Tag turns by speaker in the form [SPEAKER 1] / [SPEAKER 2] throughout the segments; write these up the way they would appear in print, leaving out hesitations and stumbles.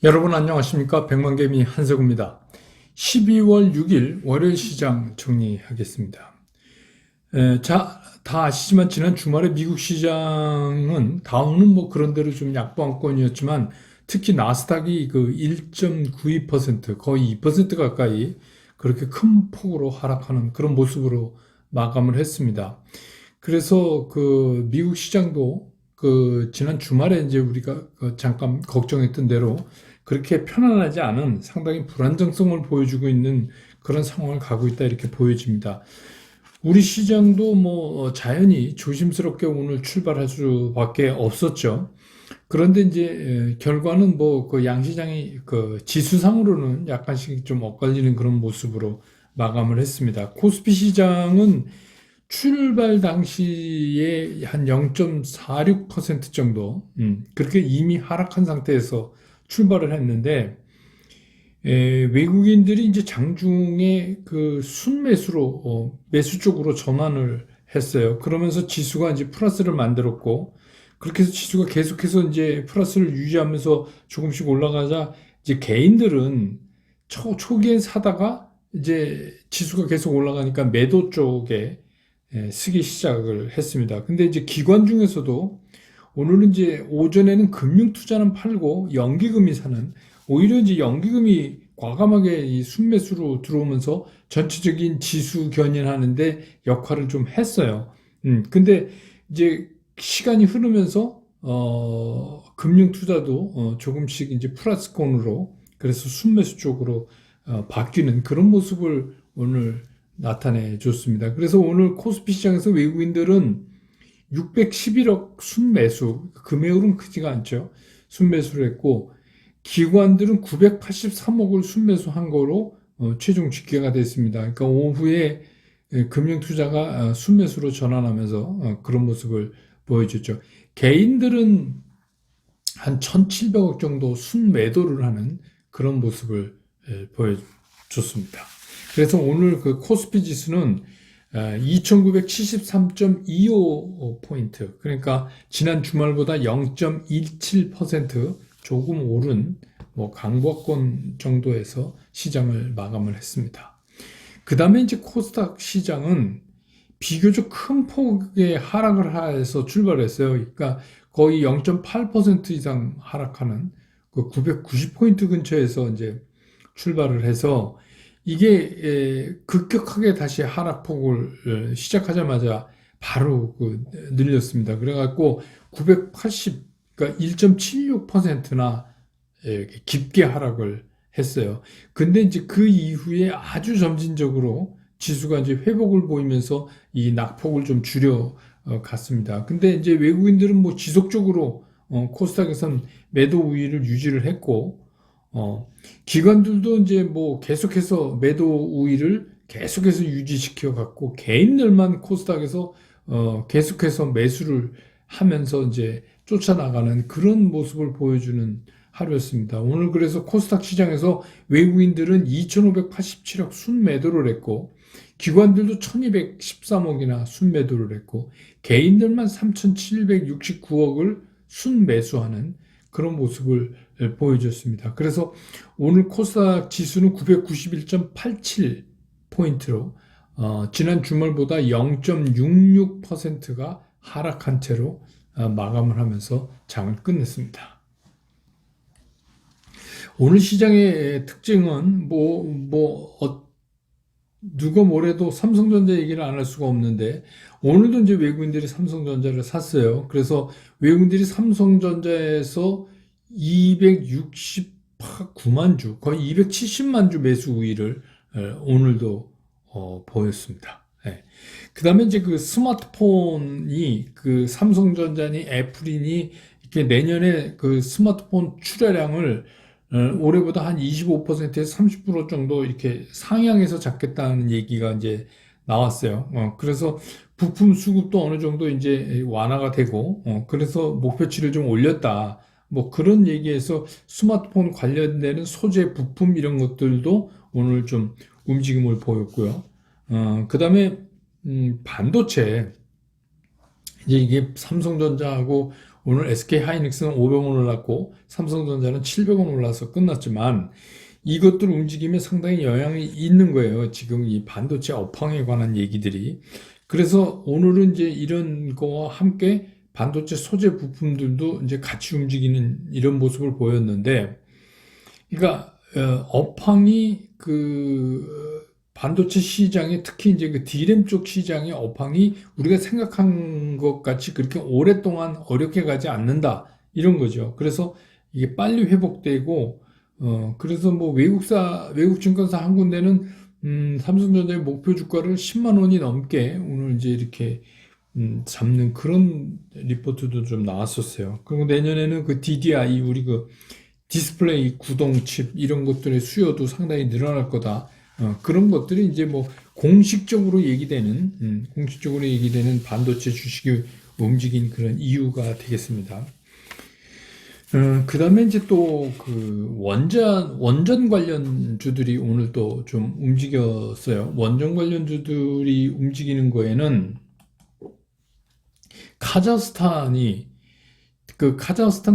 [SPEAKER 1] 여러분 안녕하십니까? 백만개미 한석우입니다. 12월 6일 월요일 시장 정리하겠습니다. 다 아시지만 지난 주말에 미국 시장은 다우는 뭐 그런대로 좀 약보합권이었지만 특히 나스닥이 그 1.92% 거의 2% 가까이 그렇게 큰 폭으로 하락하는 그런 모습으로 마감을 했습니다. 그래서 그 미국 시장도 그 지난 주말에 이제 우리가 그 잠깐 걱정했던 대로 그렇게 편안하지 않은 상당히 불안정성을 보여주고 있는 그런 상황을 가고 있다 이렇게 보여집니다. 우리 시장도 뭐 자연히 조심스럽게 오늘 출발할 수밖에 없었죠. 그런데 이제 결과는 뭐 그 양시장이 그 지수상으로는 약간씩 좀 엇갈리는 그런 모습으로 마감을 했습니다. 코스피 시장은 출발 당시에 한 0.46% 정도, 그렇게 이미 하락한 상태에서 출발을 했는데, 외국인들이 이제 장중에 그 순매수로, 매수 쪽으로 전환을 했어요. 그러면서 지수가 이제 플러스를 만들었고, 그렇게 해서 지수가 계속해서 이제 플러스를 유지하면서 조금씩 올라가자, 이제 개인들은 초기엔 사다가 이제 지수가 계속 올라가니까 매도 쪽에 쓰기 시작을 했습니다. 근데 이제 기관 중에서도 오늘은 이제 오전에는 금융 투자는 팔고 연기금이 사는 오히려 이제 연기금이 과감하게 이 순매수로 들어오면서 전체적인 지수 견인하는데 역할을 좀 했어요. 근데 이제 시간이 흐르면서 금융 투자도 조금씩 이제 플러스권으로 그래서 순매수 쪽으로 바뀌는 그런 모습을 오늘 나타내 줬습니다. 그래서 오늘 코스피 시장에서 외국인들은 611억 순매수, 금액으로는 크지가 않죠. 순매수를 했고, 기관들은 983억을 순매수한 거로 최종 집계가 됐습니다. 그러니까 오후에 금융투자가 순매수로 전환하면서 그런 모습을 보여줬죠. 개인들은 한 1,700억 정도 순매도를 하는 그런 모습을 보여줬습니다. 그래서 오늘 그 코스피 지수는 2973.25포인트, 그러니까 지난 주말보다 0.17% 조금 오른 뭐 강보권 정도에서 시장을 마감을 했습니다. 그 다음에 이제 코스닥 시장은 비교적 큰 폭의 하락을 해서 출발했어요. 그러니까 거의 0.8% 이상 하락하는 그 990포인트 근처에서 이제 출발을 해서 이게 급격하게 다시 하락폭을 시작하자마자 바로 그 늘렸습니다. 그래갖고 980, 그러니까 1.76%나 깊게 하락을 했어요. 근데 이제 그 이후에 아주 점진적으로 지수가 이제 회복을 보이면서 이 낙폭을 좀 줄여 갔습니다. 근데 이제 외국인들은 뭐 지속적으로 코스닥에선 매도 우위를 유지를 했고, 기관들도 이제 뭐 계속해서 매도 우위를 계속해서 유지시켜 갔고, 개인들만 코스닥에서 계속해서 매수를 하면서 이제 쫓아나가는 그런 모습을 보여주는 하루였습니다. 오늘 그래서 코스닥 시장에서 외국인들은 2,587억 순매도를 했고, 기관들도 1,213억이나 순매도를 했고, 개인들만 3,769억을 순매수하는 그런 모습을 보여줬습니다. 그래서 오늘 코스닥 지수는 991.87포인트로 지난 주말보다 0.66%가 하락한 채로 마감을 하면서 장을 끝냈습니다. 오늘 시장의 특징은 누가 뭐래도 삼성전자 얘기를 안 할 수가 없는데 오늘도 이제 외국인들이 삼성전자를 샀어요. 그래서 외국인들이 삼성전자에서 269만 주, 거의 270만 주 매수 우위를 오늘도 보였습니다. 그 다음에 이제 그 스마트폰이 그 삼성전자니 애플이니 이렇게 내년에 그 스마트폰 출하량을 올해보다 한 25%에서 30% 정도 이렇게 상향해서 잡겠다는 얘기가 이제 나왔어요. 그래서 부품 수급도 어느 정도 이제 완화가 되고, 그래서 목표치를 좀 올렸다. 뭐 그런 얘기에서 스마트폰 관련되는 소재 부품 이런 것들도 오늘 좀 움직임을 보였고요. 그 다음에 반도체 이제 이게 삼성전자하고 오늘 SK 하이닉스는 500원 올랐고 삼성전자는 700원 올라서 끝났지만 이것들 움직임에 상당히 영향이 있는 거예요. 지금 이 반도체 업황에 관한 얘기들이. 그래서 오늘은 이제 이런 거와 함께 반도체 소재 부품들도 이제 같이 움직이는 이런 모습을 보였는데, 그러니까 업황이 그 반도체 시장에 특히 이제 그 D램 쪽 시장의 업황이 우리가 생각한 것 같이 그렇게 오랫동안 어렵게 가지 않는다 이런 거죠. 그래서 이게 빨리 회복되고 그래서 뭐 외국 증권사 한 군데는 삼성전자의 목표 주가를 10만 원이 넘게 오늘 이제 이렇게 잡는 그런 리포트도 좀 나왔었어요. 그리고 내년에는 그 DDI 우리 그 디스플레이 구동 칩 이런 것들의 수요도 상당히 늘어날 거다. 그런 것들이 이제 뭐 공식적으로 얘기되는 반도체 주식이 움직인 그런 이유가 되겠습니다. 그 다음에 이제 또 그 원전 관련주들이 오늘 또 좀 움직였어요. 원전 관련주들이 움직이는 거에는 카자흐스탄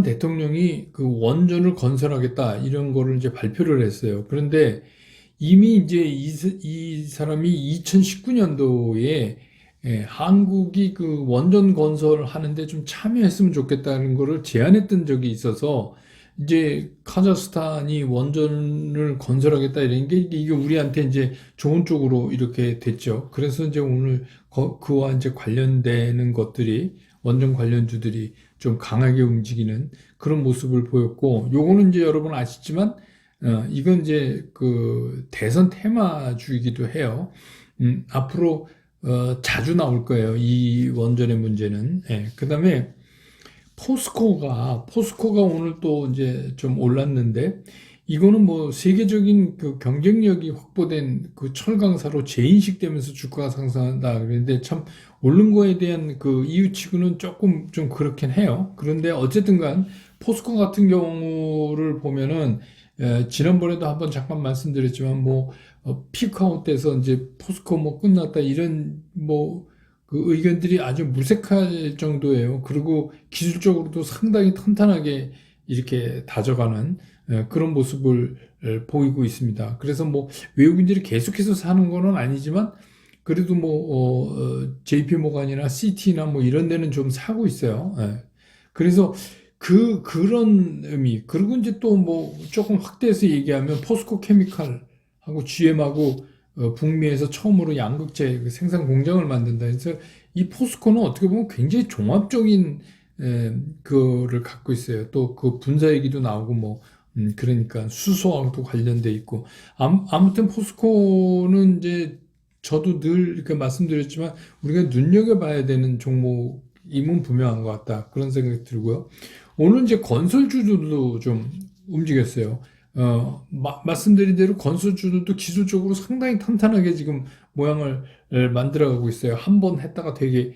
[SPEAKER 1] 대통령이 그 원전을 건설하겠다 이런 거를 이제 발표를 했어요. 그런데 이미 이제 이 사람이 2019년도에 한국이 그 원전 건설하는데 좀 참여했으면 좋겠다는 거를 제안했던 적이 있어서 이제 카자흐스탄이 원전을 건설하겠다 이런 게 이게 우리한테 이제 좋은 쪽으로 이렇게 됐죠. 그래서 이제 오늘 그와 이제 관련되는 것들이 원전 관련주들이 좀 강하게 움직이는 그런 모습을 보였고, 요거는 이제 여러분 아시지만 이건 이제 그 대선 테마주이기도 해요. 앞으로 자주 나올 거예요. 이 원전의 문제는. 예. 그다음에 포스코가 오늘 또 이제 좀 올랐는데 이거는 뭐 세계적인 그 경쟁력이 확보된 그 철강사로 재인식되면서 주가가 상승한다. 그런데 참 오른 거에 대한 그 이유치고는 조금 좀 그렇긴 해요. 그런데 어쨌든 간 포스코 같은 경우를 보면은 지난번에도 한번 잠깐 말씀드렸지만 뭐 피크아웃 돼서 이제 포스코 뭐 끝났다 이런 뭐 그 의견들이 아주 무색할 정도예요. 그리고 기술적으로도 상당히 탄탄하게 이렇게 다져가는 그런 모습을 보이고 있습니다. 그래서 뭐 외국인들이 계속해서 사는 거는 아니지만 그래도 뭐 JP 모간이나 CT나 뭐 이런 데는 좀 사고 있어요. 그래서 그런 의미. 그리고 이제 또 뭐 조금 확대해서 얘기하면 포스코 케미칼하고 GM하고 북미에서 처음으로 양극재 그 생산 공장을 만든다. 그래서 이 포스코는 어떻게 보면 굉장히 종합적인 그거를 갖고 있어요. 또 그 분사 얘기도 나오고 뭐 그러니까 수소하고도 관련돼 있고 아무튼 포스코는 이제 저도 늘 이렇게 말씀드렸지만 우리가 눈여겨봐야 되는 종목임은 분명한 것 같다 그런 생각이 들고요. 오늘 이제 건설주들도 좀 움직였어요. 말씀드린 대로 건설주들도 기술적으로 상당히 탄탄하게 지금 모양을 만들어가고 있어요. 한 번 했다가 되게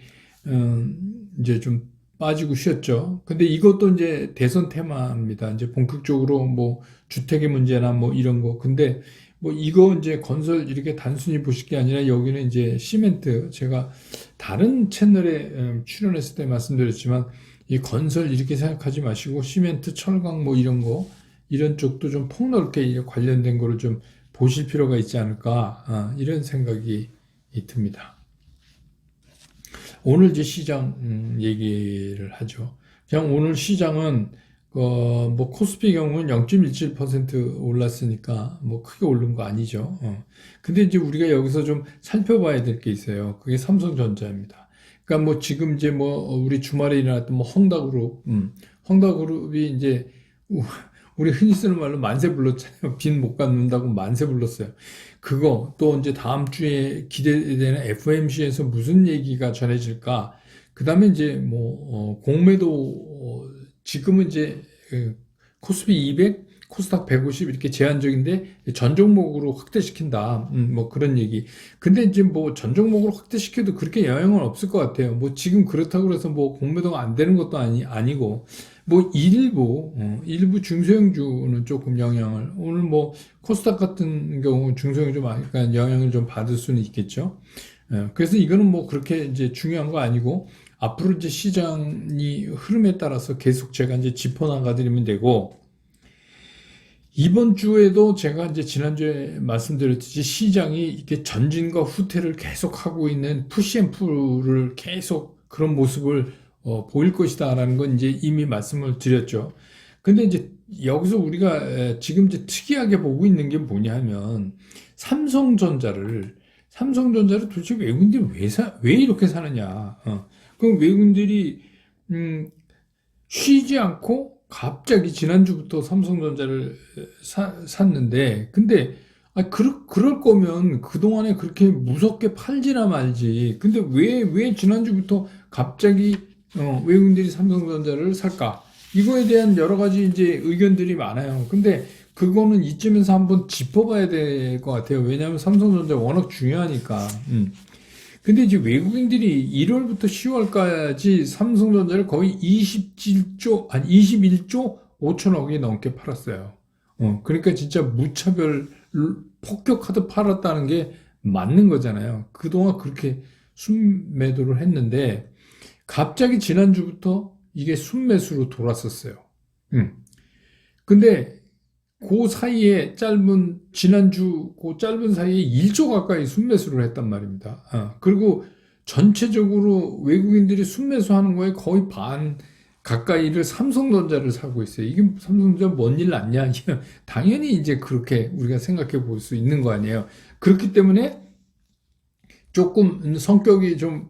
[SPEAKER 1] 이제 좀 빠지고 쉬었죠. 근데 이것도 이제 대선 테마입니다. 이제 본격적으로 뭐 주택의 문제나 뭐 이런 거. 근데 뭐 이거 이제 건설 이렇게 단순히 보실 게 아니라 여기는 이제 시멘트. 제가 다른 채널에 출연했을 때 말씀드렸지만 이 건설 이렇게 생각하지 마시고 시멘트, 철강 뭐 이런 거 이런 쪽도 좀 폭넓게 관련된 거를 좀 보실 필요가 있지 않을까 이런 생각이 듭니다. 오늘 이제 시장 얘기를 하죠. 그냥 오늘 시장은 뭐 코스피 경우는 0.17% 올랐으니까 뭐 크게 오른 거 아니죠. 근데 이제 우리가 여기서 좀 살펴봐야 될 게 있어요. 그게 삼성전자입니다. 그러니까 뭐 지금 이제 뭐 우리 주말에 일어났던 뭐 헝다그룹이 이제 우리 흔히 쓰는 말로 만세 불렀잖아요. 빚 못 갚는다고 만세 불렀어요. 그거 또 이제 다음 주에 기대되는 FOMC에서 무슨 얘기가 전해질까? 그 다음에 이제 뭐 공매도 지금은 이제 코스피 200, 코스닥 150 이렇게 제한적인데 전 종목으로 확대시킨다. 뭐 그런 얘기. 근데 이제 뭐 전 종목으로 확대시켜도 그렇게 영향은 없을 것 같아요. 뭐 지금 그렇다고 해서 뭐 공매도가 안 되는 것도 아니고 뭐 일부 중소형주는 조금 영향을 오늘 뭐 코스닥 같은 경우 중소형 좀 약간 영향을 좀 받을 수는 있겠죠. 그래서 이거는 뭐 그렇게 이제 중요한 거 아니고 앞으로 이제 시장이 흐름에 따라서 계속 제가 이제 짚어나가 드리면 되고, 이번 주에도 제가 이제 지난주에 말씀드렸듯이 시장이 이렇게 전진과 후퇴를 계속 하고 있는 푸시앤풀을 계속 그런 모습을 보일 것이다라는 건 이제 이미 말씀을 드렸죠. 근데 이제 여기서 우리가 지금 이제 특이하게 보고 있는 게 뭐냐 하면 삼성전자를 도대체 외국인들이 왜 이렇게 사느냐. 그럼 외국인들이 쉬지 않고 갑자기 지난주부터 삼성전자를 샀는데, 근데, 그럴 거면 그동안에 그렇게 무섭게 팔지나 말지. 근데 왜 지난주부터 갑자기, 외국인들이 삼성전자를 살까? 이거에 대한 여러 가지 이제 의견들이 많아요. 근데 그거는 이쯤에서 한번 짚어봐야 될 것 같아요. 왜냐하면 삼성전자 워낙 중요하니까. 근데 이제 외국인들이 1월부터 10월까지 삼성전자를 거의 21조 5천억이 넘게 팔았어요. 그러니까 진짜 무차별 폭격하듯 팔았다는 게 맞는 거잖아요. 그동안 그렇게 순매도를 했는데, 갑자기 지난주부터 이게 순매수로 돌았었어요. 근데 그 사이에 지난주 그 짧은 사이에 1조 가까이 순매수를 했단 말입니다. 그리고 전체적으로 외국인들이 순매수하는 거에 거의 반 가까이를 삼성전자를 사고 있어요. 이게 삼성전자 뭔 일 났냐? 당연히 이제 그렇게 우리가 생각해 볼 수 있는 거 아니에요. 그렇기 때문에 조금 성격이 좀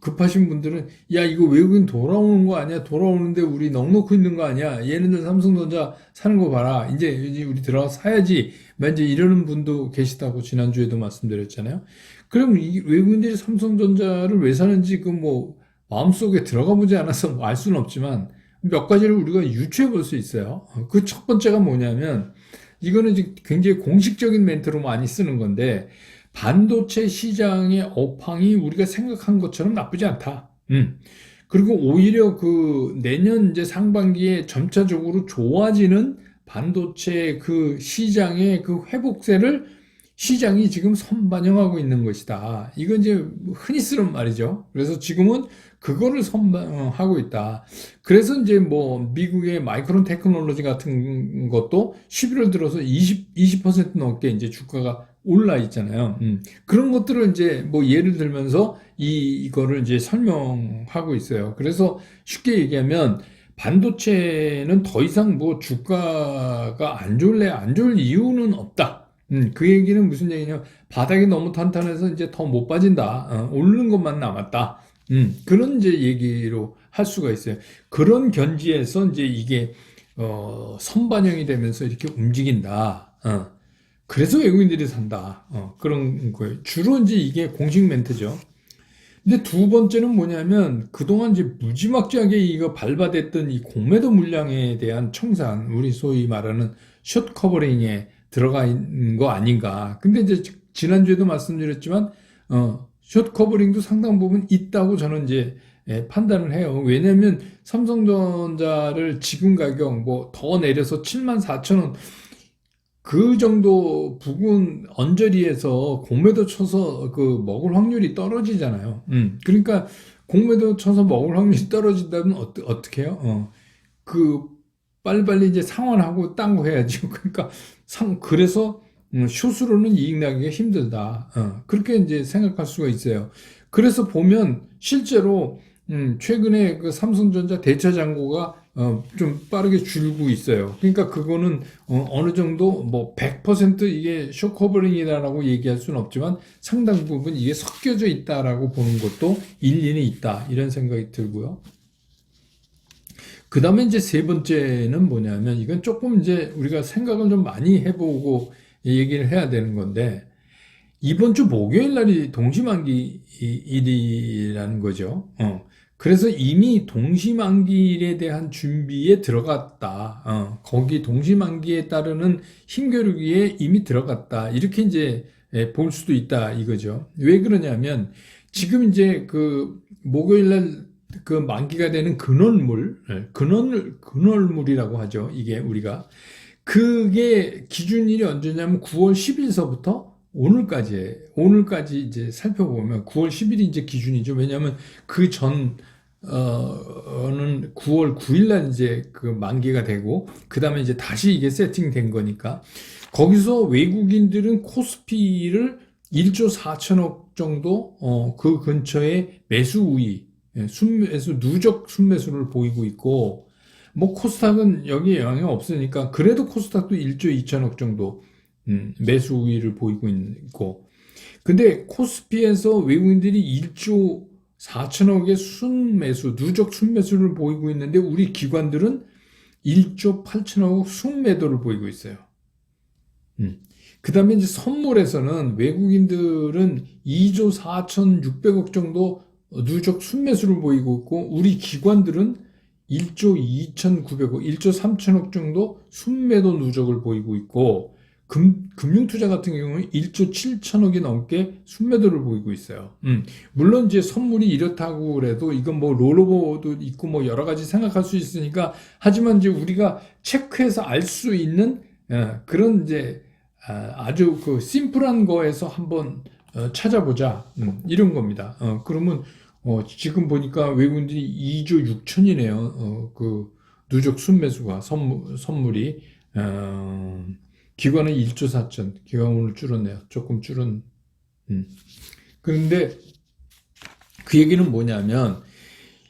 [SPEAKER 1] 급하신 분들은 야 이거 외국인 돌아오는 거 아니야? 돌아오는데 우리 넉넉히 있는 거 아니야? 얘네들 삼성전자 사는 거 봐라. 이제 우리 들어가 사야지. 이제 이러는 분도 계시다고 지난주에도 말씀드렸잖아요. 그럼 이 외국인들이 삼성전자를 왜 사는지 그 뭐 마음속에 들어가 보지 않아서 알 수는 없지만 몇 가지를 우리가 유추해 볼 수 있어요. 그 첫 번째가 뭐냐면 이거는 이제 굉장히 공식적인 멘트로 많이 쓰는 건데 반도체 시장의 업황이 우리가 생각한 것처럼 나쁘지 않다. 그리고 오히려 그 내년 이제 상반기에 점차적으로 좋아지는 반도체 그 시장의 그 회복세를 시장이 지금 선반영하고 있는 것이다. 이건 이제 흔히 쓰는 말이죠. 그래서 지금은 그거를 선반영하고 있다. 그래서 이제 뭐 미국의 마이크론 테크놀로지 같은 것도 11월 들어서 20% 넘게 이제 주가가 올라 있잖아요. 그런 것들을 이제 뭐 예를 들면서 이거를 이제 설명하고 있어요. 그래서 쉽게 얘기하면 반도체는 더 이상 뭐 주가가 안 좋을 이유는 없다. 그 얘기는 무슨 얘기냐면 바닥이 너무 탄탄해서 이제 더 못 빠진다. 오르는 것만 남았다. 그런 이제 얘기로 할 수가 있어요. 그런 견지에서 이제 이게 선반영이 되면서 이렇게 움직인다. 그래서 외국인들이 산다. 그런 거예요. 주로 이제 이게 공식 멘트죠. 근데 두 번째는 뭐냐면 그동안 이제 무지막지하게 이거 밟아댔던 이 공매도 물량에 대한 청산, 우리 소위 말하는 숏 커버링에 들어가 있는 거 아닌가. 근데 이제 지난주에도 말씀드렸지만 숏 커버링도 상당 부분 있다고 저는 이제 판단을 해요. 왜냐면 삼성전자를 지금 가격 뭐 더 내려서 74,000원 그 정도 부근 언저리에서 공매도 쳐서 그 먹을 확률이 떨어지잖아요. 그러니까 공매도 쳐서 먹을 확률이 떨어진다면 어떻게 해요? 그 빨리빨리 이제 상환하고 딴 거 해야죠. 그러니까 그래서 숏으로는 이익 나기가 힘들다. 그렇게 이제 생각할 수가 있어요. 그래서 보면 실제로 최근에 그 삼성전자 대차 잔고가 좀 빠르게 줄고 있어요. 그러니까 그거는 어느 정도 뭐 100% 이게 숏커버링이다라고 얘기할 수는 없지만 상당 부분 이게 섞여져 있다라고 보는 것도 일리는 있다. 이런 생각이 들고요. 그 다음에 이제 세 번째는 뭐냐면 이건 조금 이제 우리가 생각을 좀 많이 해보고 얘기를 해야 되는 건데 이번 주 목요일 날이 동시만기일이라는 거죠. 그래서 이미 동시만기일에 대한 준비에 들어갔다. 거기 동시만기에 따르는 힘겨루기에 이미 들어갔다. 이렇게 이제 볼 수도 있다 이거죠. 왜 그러냐면 지금 이제 그 목요일 날 그 만기가 되는 근원물이라고 하죠. 이게 우리가 그게 기준일이 언제냐면 9월 10일서부터 오늘까지 이제 살펴보면 9월 10일이 이제 기준이죠. 왜냐하면 그 전 는 9월 9일 날 이제 그 만기가 되고, 그 다음에 이제 다시 이게 세팅된 거니까, 거기서 외국인들은 코스피를 1조 4천억 정도, 그 근처에 매수 우위, 순매수, 누적 순매수를 보이고 있고, 뭐 코스닥은 여기에 영향 없으니까, 그래도 코스닥도 1조 2천억 정도, 매수 우위를 보이고 있고, 근데 코스피에서 외국인들이 1조 4천억의 순매수, 누적 순매수를 보이고 있는데 우리 기관들은 1조 8천억 순매도를 보이고 있어요. 그 다음에 이제 선물에서는 외국인들은 2조 4,600억 정도 누적 순매수를 보이고 있고 우리 기관들은 1조 2,900억, 1조 3천억 정도 순매도 누적을 보이고 있고 금융투자 같은 경우는 1조 7천억이 넘게 순매도를 보이고 있어요. 물론 이제 선물이 이렇다고 그래도 이건 뭐 롤오버도 있고 뭐 여러 가지 생각할 수 있으니까 하지만 이제 우리가 체크해서 알 수 있는 그런 이제 아주 그 심플한 거에서 한번 찾아보자 이런 겁니다. 그러면 지금 보니까 외국인들이 2조 6천이네요. 그 누적 순매수가 선물이 기관은 1조 4천, 기관 오늘 줄었네요. 조금 줄은. 그런데 그 얘기는 뭐냐면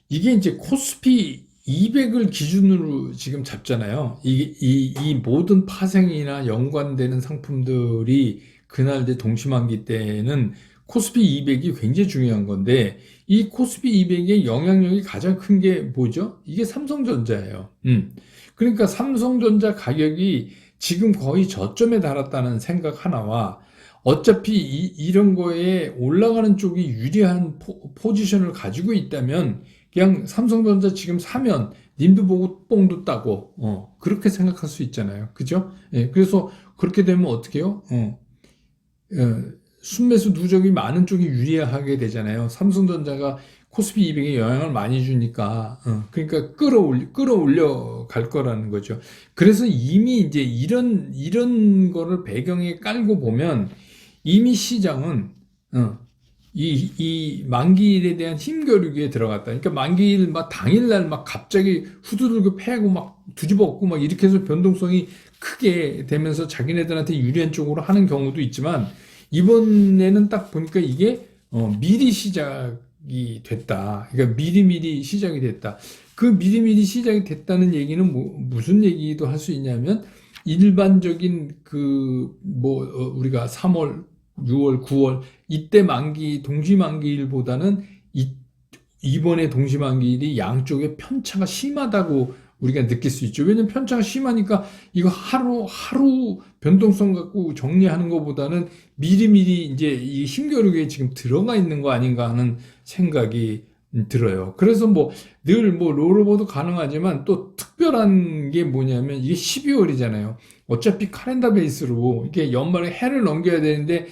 [SPEAKER 1] 이게 이제 코스피 200을 기준으로 지금 잡잖아요. 이 모든 파생이나 연관되는 상품들이 그날 이제 동시만기 때는 코스피 200이 굉장히 중요한 건데 이 코스피 200의 영향력이 가장 큰 게 뭐죠? 이게 삼성전자예요. 그러니까 삼성전자 가격이 지금 거의 저점에 달았다는 생각 하나와 어차피 이런 거에 올라가는 쪽이 유리한 포지션을 가지고 있다면 그냥 삼성전자 지금 사면 님도 보고 뽕도 따고 그렇게 생각할 수 있잖아요. 그죠? 예, 그래서 그렇게 되면 어떻게 해요? 순매수 누적이 많은 쪽이 유리하게 되잖아요. 삼성전자가 코스피 200에 영향을 많이 주니까, 그러니까 끌어올려 갈 거라는 거죠. 그래서 이미 이제 이런 거를 배경에 깔고 보면 이미 시장은, 이 만기일에 대한 힘겨루기에 들어갔다. 그러니까 만기일 막 당일날 막 갑자기 후두들고 패고 막 뒤집어엎고 막 이렇게 해서 변동성이 크게 되면서 자기네들한테 유리한 쪽으로 하는 경우도 있지만 이번에는 딱 보니까 이게 미리 시작이 됐다. 그러니까 미리미리 시작이 됐다. 그 미리미리 시작이 됐다는 얘기는 무슨 얘기도 할 수 있냐면 일반적인 우리가 3월, 6월, 9월 이때 동시 만기일보다는 이번에 동시 만기일이 양쪽의 편차가 심하다고 우리가 느낄 수 있죠. 왜냐면 편차가 심하니까 이거 하루 변동성 갖고 정리하는 것보다는 미리미리 이제 이 힘겨루기에 지금 들어가 있는 거 아닌가 하는 생각이 들어요. 그래서 늘 롤오버도 가능하지만 또 특별한 게 뭐냐면 이게 12월이잖아요. 어차피 카렌더 베이스로 이게 연말에 해를 넘겨야 되는데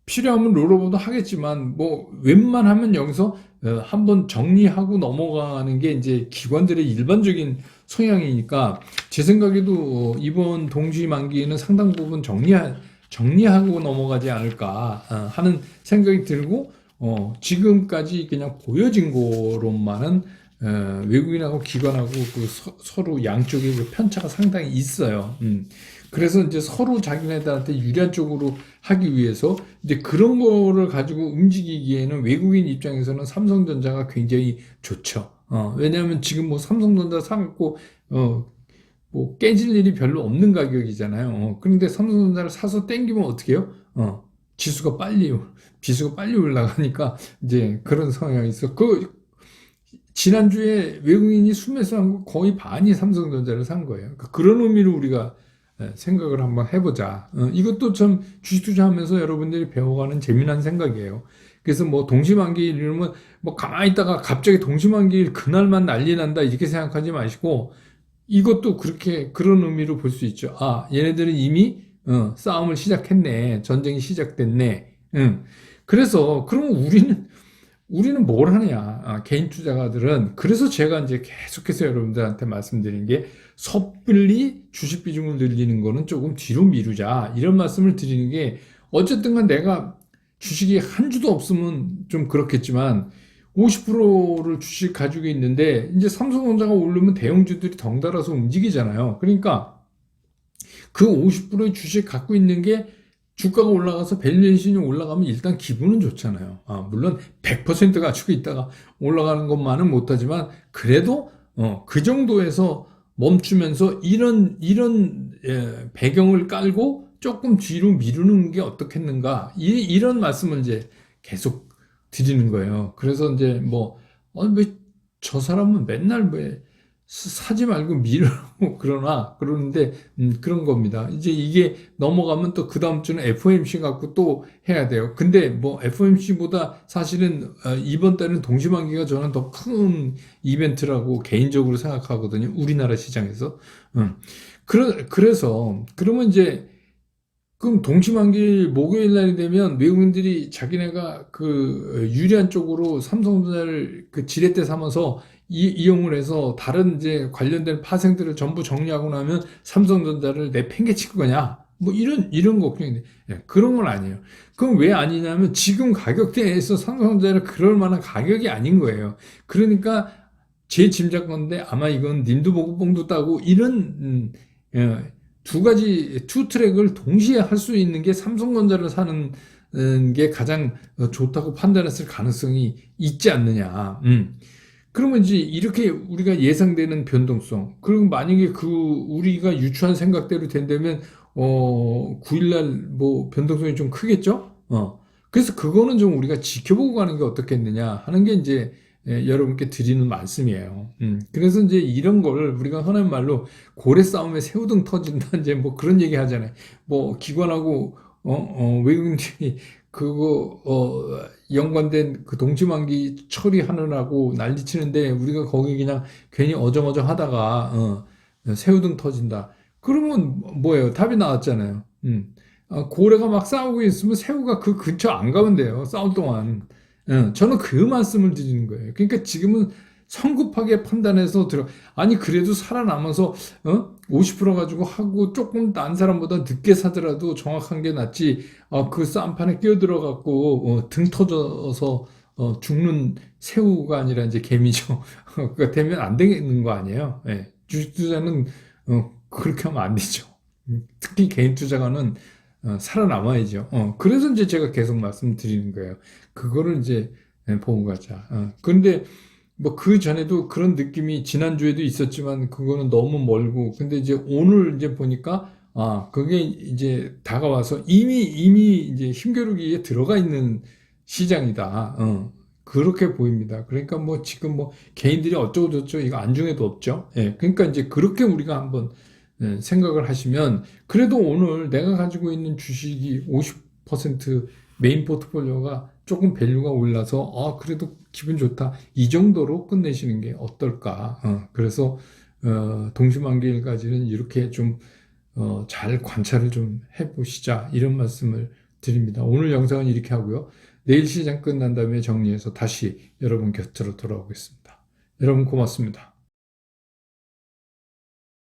[SPEAKER 1] 필요하면 롤오버도 하겠지만 웬만하면 여기서 한번 정리하고 넘어가는 게 이제 기관들의 일반적인 성향이니까 제 생각에도 이번 동시 만기에는 상당 부분 정리하고 넘어가지 않을까 하는 생각이 들고 지금까지 그냥 보여진 거로만은 외국인하고 기관하고 서로 양쪽의 그 편차가 상당히 있어요. 그래서 이제 서로 자기네들한테 유리한 쪽으로 하기 위해서 이제 그런 거를 가지고 움직이기에는 외국인 입장에서는 삼성전자가 굉장히 좋죠. 왜냐하면 지금 삼성전자 사갖고 깨질 일이 별로 없는 가격이잖아요. 그런데 삼성전자를 사서 땡기면 어떻게 해요? 지수가 빨리 올라가니까 이제 그런 성향이 있어. 지난주에 외국인이 순매수한 거 거의 반이 삼성전자를 산 거예요. 그런 의미로 우리가 생각을 한번 해보자. 이것도 참 주식 투자하면서 여러분들이 배워가는 재미난 생각이에요. 그래서 동시만기일 이러면 가만히 있다가 갑자기 동시만기일 그날만 난리 난다 이렇게 생각하지 마시고 이것도 그런 의미로 볼 수 있죠. 얘네들은 이미 싸움을 시작했네. 전쟁이 시작됐네. 그래서 그러면 우리는 뭘 하냐? 개인 투자가들은 그래서 제가 이제 계속해서 여러분들한테 말씀드린 게 섣불리 주식 비중을 늘리는 거는 조금 뒤로 미루자 이런 말씀을 드리는 게 어쨌든간 내가 주식이 한 주도 없으면 좀 그렇겠지만 50%를 주식 가지고 있는데 이제 삼성전자가 오르면 대형주들이 덩달아서 움직이잖아요. 그러니까 그 50%의 주식 갖고 있는 게 주가가 올라가서 밸류에이션이 올라가면 일단 기분은 좋잖아요. 물론 100% 가지고 있다가 올라가는 것만은 못하지만 그래도 그 정도에서 멈추면서 이런 배경을 깔고 조금 뒤로 미루는 게 어떻겠는가 이런 말씀을 이제 계속 드리는 거예요. 그래서 이제 뭐 왜 저 사람은 맨날 왜 사지 말고 미루라고 그러는데 그런 겁니다. 이제 이게 넘어가면 또 그 다음 주는 FOMC 갖고 또 해야 돼요. 근데 뭐 FOMC보다 사실은 이번 달은 동시만기가 저는 더 큰 이벤트라고 개인적으로 생각하거든요. 우리나라 시장에서. 그래서 그러면 이제 그럼 동시만기 목요일 날이 되면 외국인들이 자기네가 그 유리한 쪽으로 삼성전자를 그 지렛대 삼아서 이용을 해서 다른 이제 관련된 파생들을 전부 정리하고 나면 삼성전자를 내팽개칠 거냐? 뭐 이런 걱정인데 그런 건 아니에요. 그럼 왜 아니냐면 지금 가격대에서 삼성전자를 그럴 만한 가격이 아닌 거예요. 그러니까 제 짐작건데 아마 이건 님도 보고 뽕도 따고 이런 두 가지 투 트랙을 동시에 할 수 있는 게 삼성전자를 사는 게 가장 좋다고 판단했을 가능성이 있지 않느냐. 그러면 이제 이렇게 우리가 예상되는 변동성, 그리고 만약에 그 우리가 유추한 생각대로 된다면 9일날 뭐 변동성이 좀 크겠죠? 그래서 그거는 좀 우리가 지켜보고 가는 게 어떻겠느냐 하는 게 이제 여러분께 드리는 말씀이에요. 그래서 이제 이런 걸 우리가 흔한 말로 고래 싸움에 새우등 터진다 이제 뭐 그런 얘기 하잖아요. 뭐 기관하고 외국인들이 그거 연관된 그 동시만기 처리하느라고 난리치는데 우리가 거기 그냥 괜히 어정어정 하다가 새우등 터진다. 그러면 뭐예요? 답이 나왔잖아요. 고래가 막 싸우고 있으면 새우가 그 근처 안 가면 돼요. 싸울 동안. 저는 그 말씀을 드리는 거예요. 그러니까 지금은 성급하게 판단해서 아니 그래도 살아남아서 50% 가지고 하고 조금 난 사람보다 늦게 사더라도 정확한 게 낫지. 그 싸움판에 끼어들어갖고 등 터져서 죽는 새우가 아니라 이제 개미죠. 그러니까 되면 안 되는 거 아니에요. 예. 주식 투자는 그렇게 하면 안 되죠. 특히 개인 투자가는 살아남아야죠. 그래서 이제 제가 계속 말씀드리는 거예요. 그거를 이제 보고 가자. 그런데 뭐 그 전에도 그런 느낌이 지난주에도 있었지만 그거는 너무 멀고 근데 이제 오늘 이제 보니까 그게 이제 다가와서 이미 이제 힘겨루기에 들어가 있는 시장이다. 그렇게 보입니다. 그러니까 뭐 지금 뭐 개인들이 어쩌고 저쩌고 이거 안중에도 없죠. 예. 그러니까 이제 그렇게 우리가 한번 생각을 하시면 그래도 오늘 내가 가지고 있는 주식이 50% 메인 포트폴리오가 조금 밸류가 올라서 그래도 기분 좋다 이 정도로 끝내시는 게 어떨까. 그래서 동시만기일까지는 이렇게 좀 잘 관찰을 좀 해보시자 이런 말씀을 드립니다. 오늘 영상은 이렇게 하고요. 내일 시장 끝난 다음에 정리해서 다시 여러분 곁으로 돌아오겠습니다. 여러분 고맙습니다.